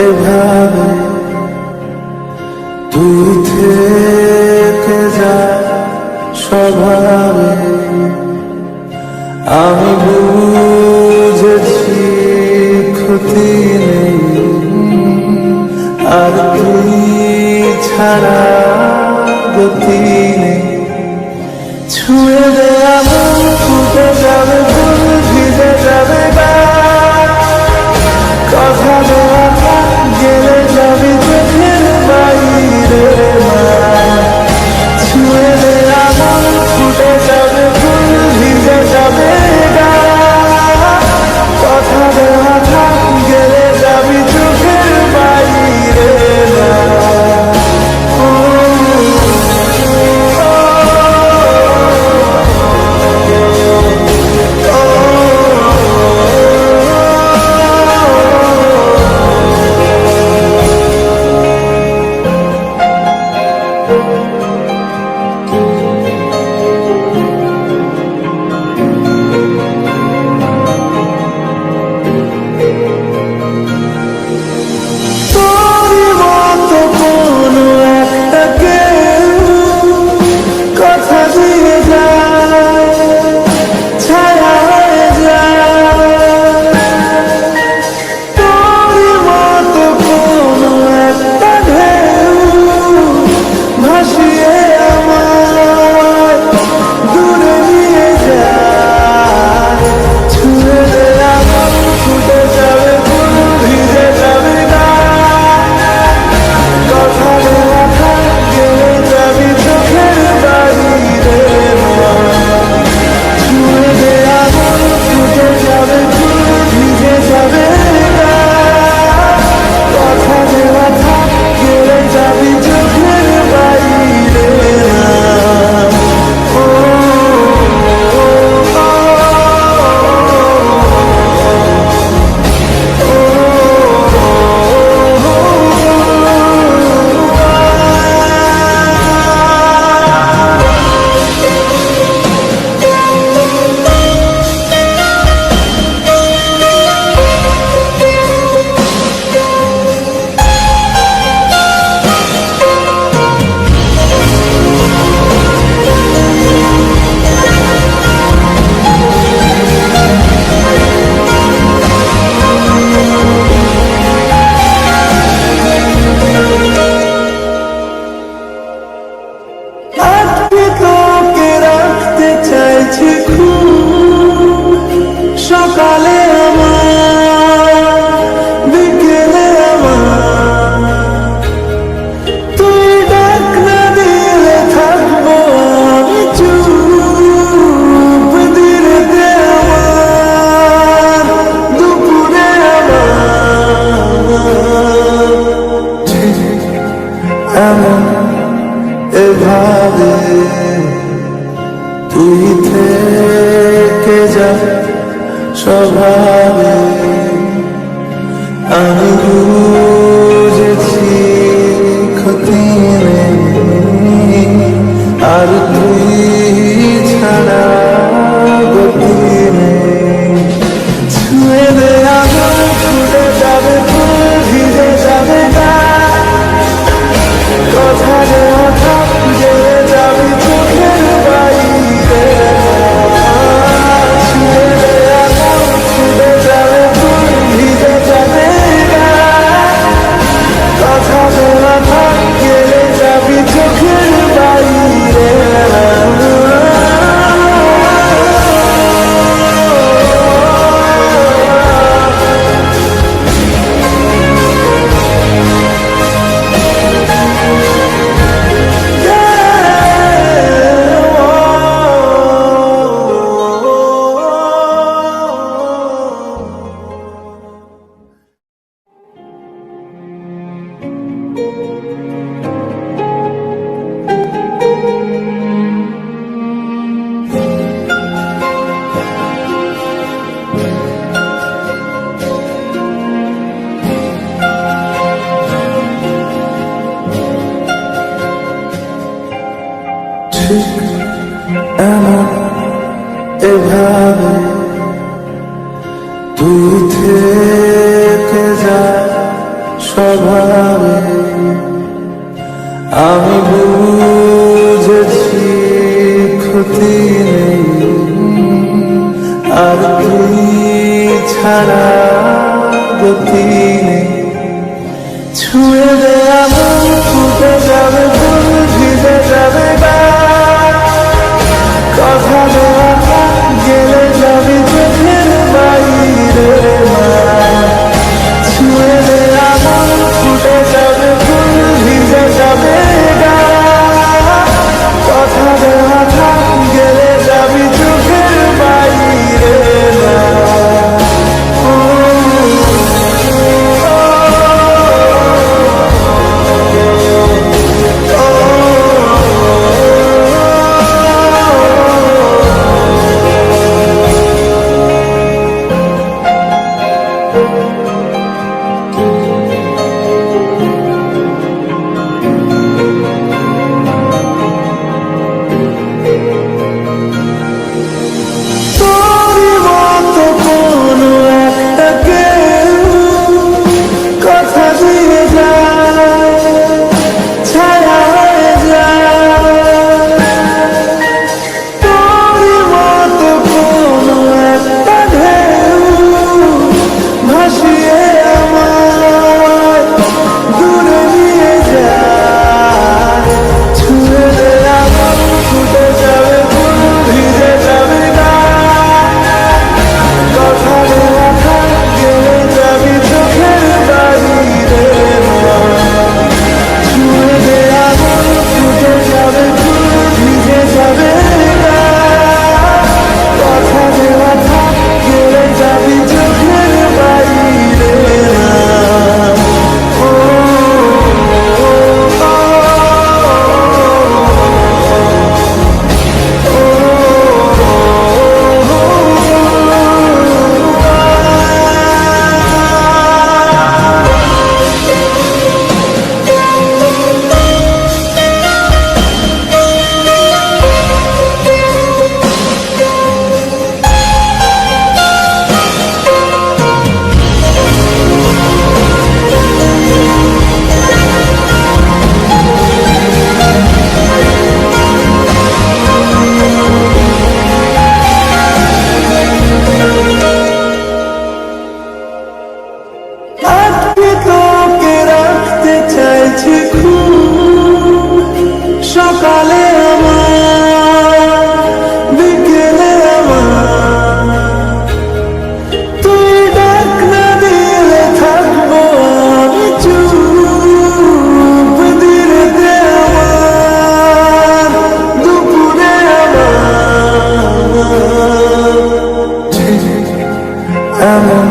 এভাবে তুই থেকে যা স্বভাবে আমি বুঝেছি ক্ষতি নেই আর তুই ছাড়া গতি নেই। ছুঁয়ে দে আমার ফুটে যাবে ফুল ভিজে যাবে গা কথা দেওয়া গেলে যাবি চোখের বাইরে ছুঁয়ে দে আমার ফুটে যাবে ফুল ভিজে যাবে গা কথা দেওয়া গেলে যাবি চোখের বাইরে সকালে আমার বিকেলে আমার তুই ডাক না দিলে থাকবো আমি চুপ দিনেতে আমার দুপুরে আমার এভাবে তুই থেকে যা স্বভাবে আমি বুঝেছি ক্ষতি নেই আর তুই ছাড়া গতি নেই। ছুঁয়ে দে আমার ফুটে যাবে ফুল ভিজে যাবে গা কথা দেওয়া গেলে যাবি চোখের বাইরে ঠিক এমন এভাবে তুই থেকে যা স্বভাবে। আমি বুঝেছি ক্ষতি নেই, আর তুই ছাড়া গতি নেই। ছুঁয়ে দে এমন ফুটে যাবে ফুল, ভিজে যাবে গা। কথা দেওয়া গেলে যাবি চোখের বাইরে মা। ছুঁয়ে দে এমন ফুটে যাবে ফুল, ভিজে যাবে গা। কথা দেওয়া গেলে যাবি চোখের বাইরে মা। সকালে আমার, বিকেলে আমার, তুই ডাক না দিলে থাকবো আমি চুপ। দিনেতে আমার, দুপুরে আমার, ঠিক এমন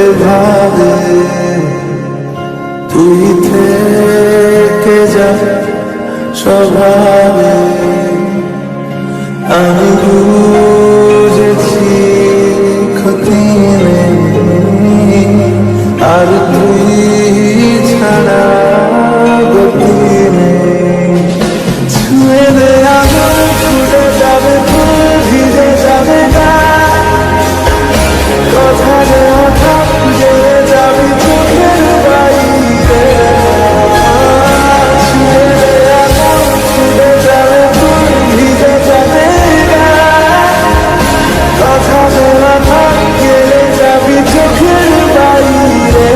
এভাবে তুই থেকে যা স্বভাবে। আমি বুঝেছি ক্ষতি নেই, আর তুই ছাড়া গতি নেই। ছুঁয়ে দে আগুন, ফুটে যাবে ফুল, ভিজে যাবে গা। কথা দেওয়া থাক গেলে যাবি চোখের বাইরে। কথা দেওয়া থাক গেলে যাবি চোখের বাইরে।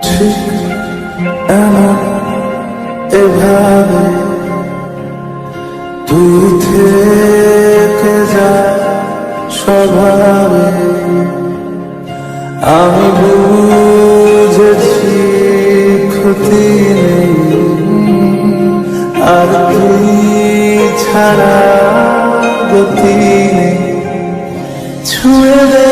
ঠিক এমন এভাবে তুই স্বভাবে আমি বুঝেছি ক্ষতি নেই আর তুই ছাড়া গতি নেই ছুঁয়ে দে